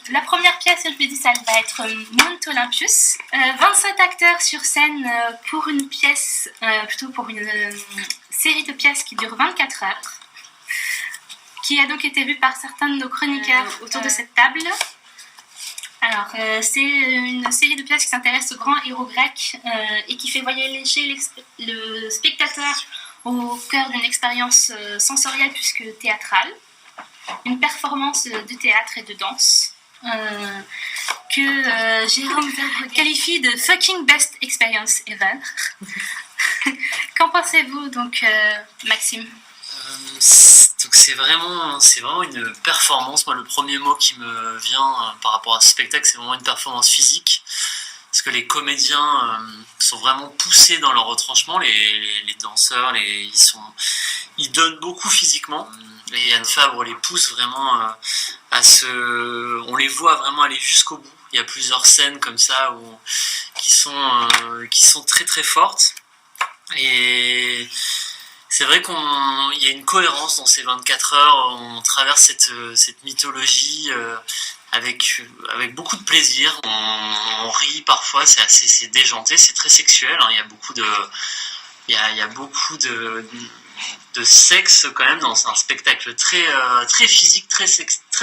La première pièce, je vous dis, ça va être Mount Olympus. 27 acteurs sur scène pour une pièce, plutôt pour une série de pièces qui dure 24 heures, qui a donc été vue par certains de nos chroniqueurs autour de cette table. Alors, c'est une série de pièces qui s'intéresse aux grands héros grecs et qui fait voyager le spectateur au cœur d'une expérience sensorielle plus que théâtrale. Une performance de théâtre et de danse que Jérôme Verbre qualifie de fucking best experience ever. Qu'en pensez-vous donc, Maxime? Donc c'est vraiment une performance. Moi, le premier mot qui me vient par rapport à ce spectacle, c'est vraiment une performance physique. Parce que les comédiens sont vraiment poussés dans leur retranchement, les danseurs, ils donnent beaucoup physiquement. Et Yann Fabre les pousse vraiment on les voit vraiment aller jusqu'au bout. Il y a plusieurs scènes comme ça qui sont très très fortes. Et c'est vrai qu'il y a une cohérence dans ces 24 heures. On traverse cette mythologie avec beaucoup de plaisir. On rit parfois, c'est déjanté, c'est très sexuel. Hein. Il y a beaucoup de sexe quand même dans un spectacle très physique, très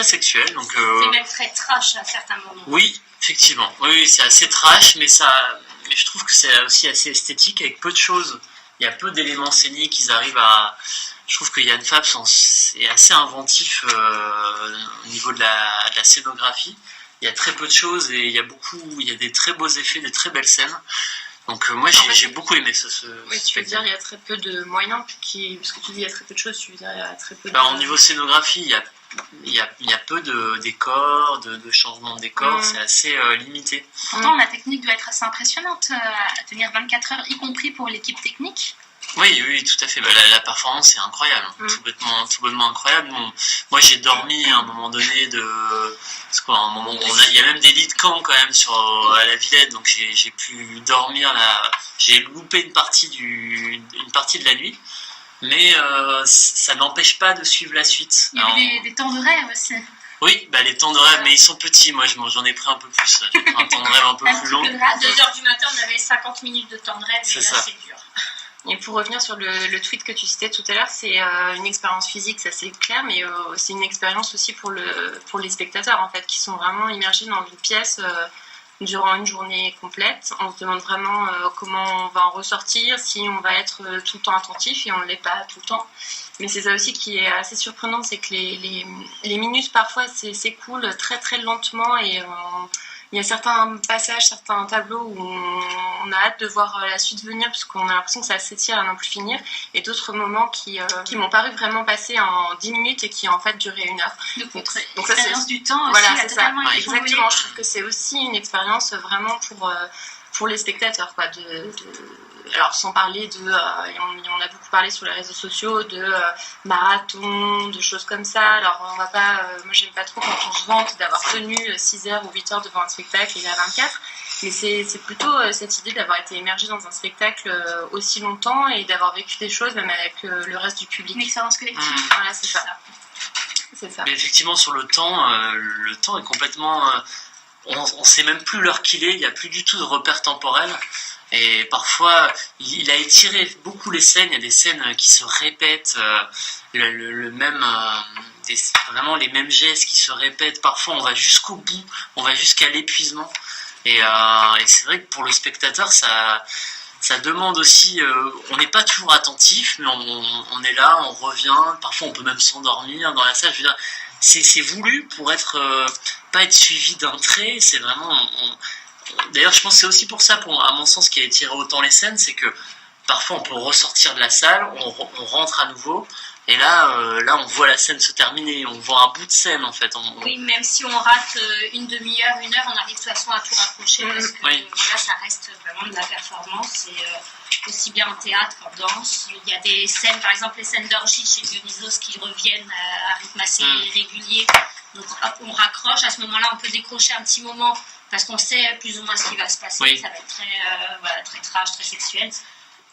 sexuel. Donc, c'est même très trash à certains moments. Oui, effectivement. Oui, c'est assez trash, mais je trouve que c'est aussi assez esthétique avec peu de choses. Il y a peu d'éléments scéniques, je trouve que Yann Fabre est assez inventif au niveau de la scénographie. Il y a très peu de choses et il y a des très beaux effets, des très belles scènes. Donc moi j'ai beaucoup aimé ce oui, tu veux dire il y a très peu de moyens, parce que tu dis il y a très peu de choses, tu veux dire il y a très peu de... Alors, au niveau scénographie, il y a peu de décors, de changements de décors, c'est assez limité. Pourtant la technique doit être assez impressionnante à tenir 24 heures, y compris pour l'équipe technique. Oui, tout à fait. La performance est incroyable, tout bonnement incroyable. Moi, j'ai dormi à un moment donné il y a même des lits de camp quand même à la Villette, donc j'ai pu dormir là. J'ai loupé une partie de la nuit, mais ça n'empêche pas de suivre la suite. Il y avait des temps de rêve aussi. Oui, les temps de rêve, mais ils sont petits. Moi, j'en ai pris un peu plus. J'ai pris un temps de rêve un peu plus long. À 2h du matin, on avait 50 minutes de temps de rêve, et là, c'est dur. Et pour revenir sur le tweet que tu citais tout à l'heure, c'est une expérience physique, ça c'est clair, mais c'est une expérience aussi pour les spectateurs en fait, qui sont vraiment immergés dans une pièce durant une journée complète. On se demande vraiment comment on va en ressortir, si on va être tout le temps attentif, et on ne l'est pas tout le temps. Mais c'est ça aussi qui est assez surprenant, c'est que les minutes parfois s'écoulent très très lentement, et il y a certains passages, certains tableaux où on a hâte de voir la suite venir, parce qu'on a l'impression que ça s'étire à n'en plus finir, et d'autres moments qui m'ont paru vraiment passer en 10 minutes et qui en fait duraient 1 heure. Donc l'expérience du temps aussi, voilà, c'est ça. Exactement, je trouve que c'est aussi une expérience vraiment pour les spectateurs, quoi, alors sans parler on a beaucoup parlé sur les réseaux sociaux de marathon, de choses comme ça. Alors on va pas, moi j'aime pas trop quand on se vante d'avoir tenu 6 heures ou 8 heures devant un spectacle et il y a 24, mais c'est plutôt cette idée d'avoir été immergé dans un spectacle aussi longtemps et d'avoir vécu des choses même avec le reste du public. Une expérience collective. Voilà, c'est ça. Mais effectivement, sur le temps est complètement... on sait même plus l'heure qu'il est, il n'y a plus du tout de repère temporel. Et parfois, il a étiré beaucoup les scènes. Il y a des scènes qui se répètent, vraiment les mêmes gestes qui se répètent. Parfois, on va jusqu'au bout, on va jusqu'à l'épuisement. Et c'est vrai que pour le spectateur, ça demande aussi. On n'est pas toujours attentif, mais on est là, on revient. Parfois, on peut même s'endormir dans la salle. Je veux dire, c'est voulu pour pas être suivi d'un trait. C'est vraiment. D'ailleurs, je pense que c'est aussi pour ça, à mon sens, qui a étiré autant les scènes, c'est que parfois on peut ressortir de la salle, on rentre à nouveau, et là on voit la scène se terminer, on voit un bout de scène en fait. Oui, même si on rate une demi-heure, 1 heure, on arrive de toute façon à tout raccrocher, parce que voilà, ça reste vraiment de la performance, et aussi bien en théâtre qu'en danse. Il y a des scènes, par exemple les scènes d'orgie chez Dionysos qui reviennent à rythme assez régulier, donc hop, on raccroche, à ce moment-là on peut décrocher un petit moment, parce qu'on sait plus ou moins ce qui va se passer, ça va être très trash, très sexuel.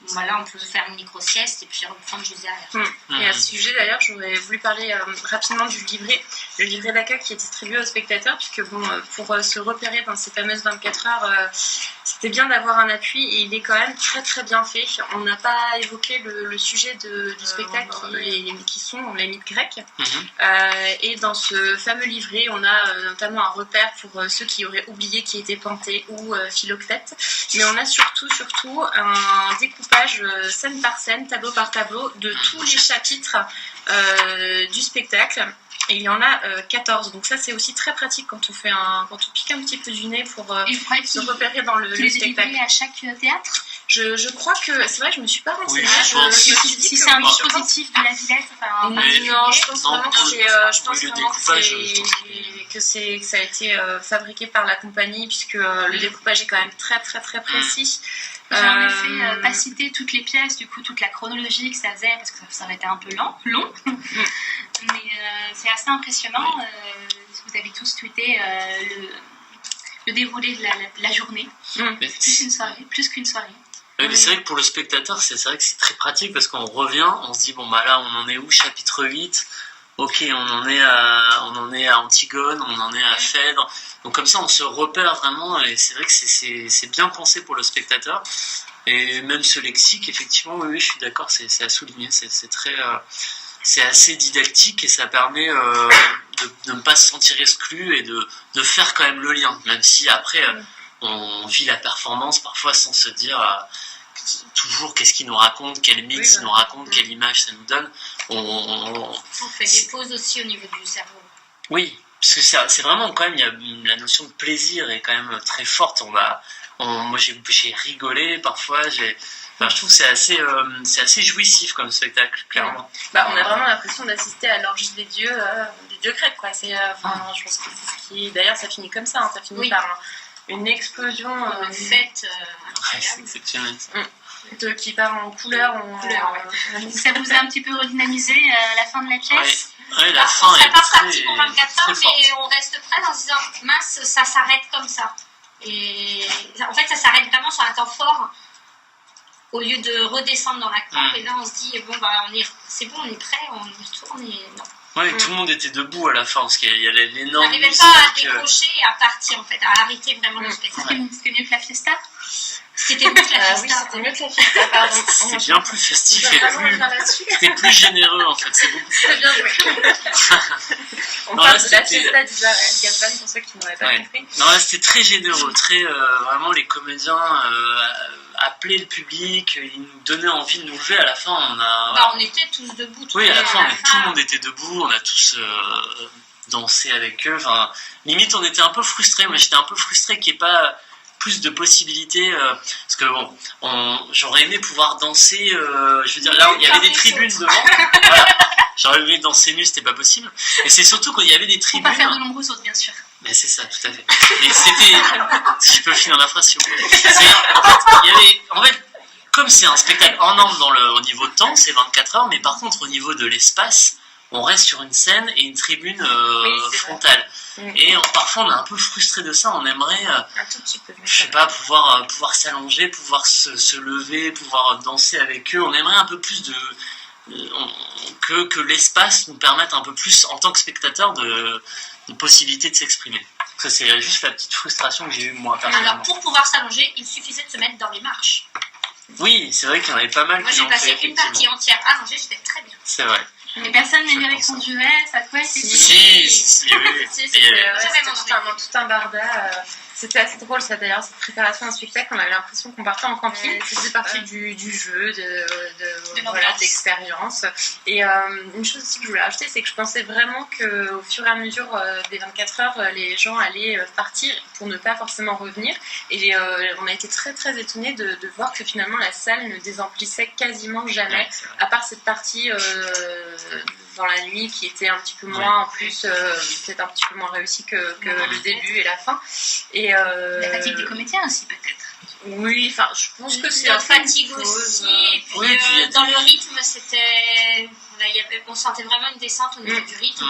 Voilà, on peut faire une micro-sieste et puis reprendre juste derrière. Et à ce sujet, d'ailleurs, j'aurais voulu parler rapidement du livret. Le livret d'accueil qui est distribué aux spectateurs, puisque pour se repérer dans ces fameuses 24 heures, c'était bien d'avoir un appui et il est quand même très très bien fait. On n'a pas évoqué le sujet du spectacle qui sont les mythes grecs. Et dans ce fameux livret, on a notamment un repère pour ceux qui auraient oublié qui était Panthée ou Philoctète. Mais on a surtout un découpage scène par scène, tableau par tableau de tous les chapitres du spectacle. Et il y en a 14. Donc ça, c'est aussi très pratique quand on pique un petit peu du nez pour se repérer dans le spectacle. À chaque théâtre. Je crois que c'est vrai, je me suis pas renseignée. Si c'est un dispositif de la Villette, non, je pense vraiment que ça a été fabriqué par la compagnie, puisque le découpage est quand même très très très précis. J'ai en effet pas cité toutes les pièces, du coup toute la chronologie que ça faisait, parce que ça aurait été un peu long. Mais c'est assez impressionnant. Vous avez tous tweeté le déroulé de la journée, plus qu'une soirée. Mais c'est vrai que pour le spectateur, c'est vrai que c'est très pratique parce qu'on revient, on se dit bon bah là on en est où, chapitre 8, ok on en est à Antigone, on en est à Phèdre, donc comme ça on se repère vraiment et c'est vrai que c'est bien pensé pour le spectateur et même ce lexique effectivement oui je suis d'accord, c'est à souligner, c'est très c'est assez didactique et ça permet de ne pas se sentir exclu et de faire quand même le lien, même si après on vit la performance parfois sans se dire toujours qu'est-ce qu'il nous raconte, quel mythe il nous raconte, quelle image ça nous donne. On fait des pauses aussi au niveau du cerveau. Oui, parce que c'est vraiment quand même, la notion de plaisir est quand même très forte. Moi j'ai rigolé parfois, je trouve que c'est assez jouissif comme spectacle, clairement. On a vraiment l'impression d'assister à l'orgie des dieux grecs, quoi. Je pense que c'est ce qui... D'ailleurs, ça finit comme ça, ça finit par une explosion fête c'est exceptionnel. Qui part en couleur. Ça vous a un petit peu redynamisé à la fin de la pièce? Ouais, la fin on serait pas parti très, pour 24 heures, mais forte. on reste prêt en se disant mince, ça s'arrête comme ça. Et en fait, ça s'arrête vraiment sur un temps fort au lieu de redescendre dans la cour. Et là, on se dit c'est bon, on est prêt, on y retourne. Tout le monde était debout à la fin parce qu'il y a l'énorme. On n'arrivait pas à décrocher et à partir en fait, à arrêter vraiment le spectacle. C'était mieux que la fiesta? C'était mieux que la fiesta. Oui, c'était mieux que la fiesta, pardon. C'était bien plus festif c'était plus généreux en fait. C'est beaucoup plus. C'est bien joué. On parle de la fiesta d'Israël Gazvan pour ceux qui n'auraient pas compris. Non, là, c'était très généreux, très vraiment les comédiens appelaient le public, ils nous donnaient envie de nous lever. À la fin, on était tous debout. Oui, à la fin, tout le monde était debout, on a tous dansé avec eux. Enfin, limite, on était un peu frustrés. Moi, j'étais un peu frustré qu'il n'y ait pas plus de possibilités parce que j'aurais aimé pouvoir danser je veux dire là il y avait des tribunes devant voilà. J'aurais aimé danser nu, c'était pas possible et c'est surtout qu'il y avait des tribunes. Faut pas faire de nombreux autres, bien sûr. Mais c'est ça, tout à fait. Et c'était si je peux finir la phrase s'il vous plaît. En fait comme c'est un spectacle en nombre au niveau de temps, c'est 24 heures, mais par contre au niveau de l'espace on reste sur une scène et une tribune frontale. Et parfois on est un peu frustré de ça, on aimerait un tout petit peu, je sais pas, pouvoir s'allonger, pouvoir se lever, pouvoir danser avec eux. On aimerait un peu plus que l'espace nous permette un peu plus en tant que spectateur de possibilité de s'exprimer. Ça c'est juste la petite frustration que j'ai eue moi personnellement. Alors pour pouvoir s'allonger, il suffisait de se mettre dans les marches. Oui, c'est vrai qu'il y en avait pas mal. Moi j'ai passé une partie entière allongée, j'étais très bien. C'est vrai. Et personne n'est venu avec son duvet, ça couette, si, oui. C'était tout un barda. C'était assez drôle ça d'ailleurs, cette préparation à un spectacle, on avait l'impression qu'on partait en camping, c'était partie du jeu, d'expérience. Et une chose aussi que je voulais rajouter, c'est que je pensais vraiment qu'au fur et à mesure des 24 heures, les gens allaient partir pour ne pas forcément revenir. Et on a été très très étonnés de voir que finalement la salle ne désemplissait quasiment jamais, à part cette partie dans la nuit qui était un petit peu moins, en plus peut-être un petit peu moins réussie que le début et la fin. Et la fatigue des comédiens aussi peut-être. Oui, enfin je pense que c'est la fatigue aussi. Et puis dans le rythme, on sentait vraiment une descente au niveau du rythme.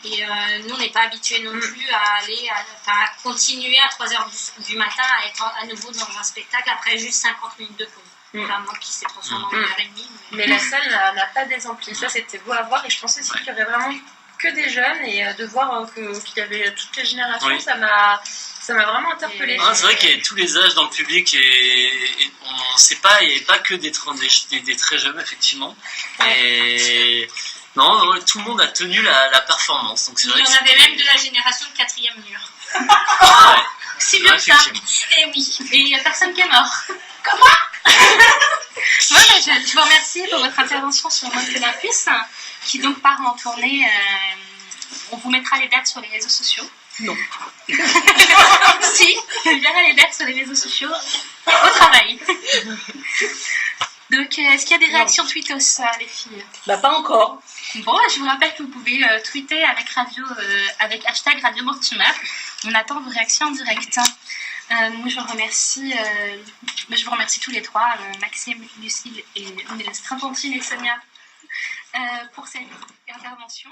Et nous, on n'est pas habitués non plus à continuer à 3h du matin à être à nouveau dans un spectacle après juste 50 minutes de pause. Enfin, moi qui s'est transformé en 1h30. Mais la salle n'a pas désempli. Ça, c'était beau à voir. Et je pensais aussi qu'il y aurait vraiment que des jeunes. Et de voir qu'il y avait toutes les générations, ça m'a vraiment interpellée. C'est vrai qu'il y avait tous les âges dans le public. Et on sait pas, il n'y avait pas que des très jeunes, effectivement. Et non, tout le monde a tenu la performance. Donc, c'est vrai il y en avait même de la génération de 4e mur. Ouais. Si bien que ça. Et oui. Et il n'y a personne qui est mort. Comment je vous remercie pour votre intervention sur Monte Olympus, qui donc part en tournée. On vous mettra les dates sur les réseaux sociaux. Non. Si, il verra les dates sur les réseaux sociaux au travail. Donc, est-ce qu'il y a des réactions tweetos, les filles? Bah, pas encore. Bon, je vous rappelle que vous pouvez tweeter avec hashtag Radio Mortimer. On attend vos réactions en direct. Moi, je vous remercie tous les trois, Maxime, Lucille et Strapontine et Sonia, pour cette intervention.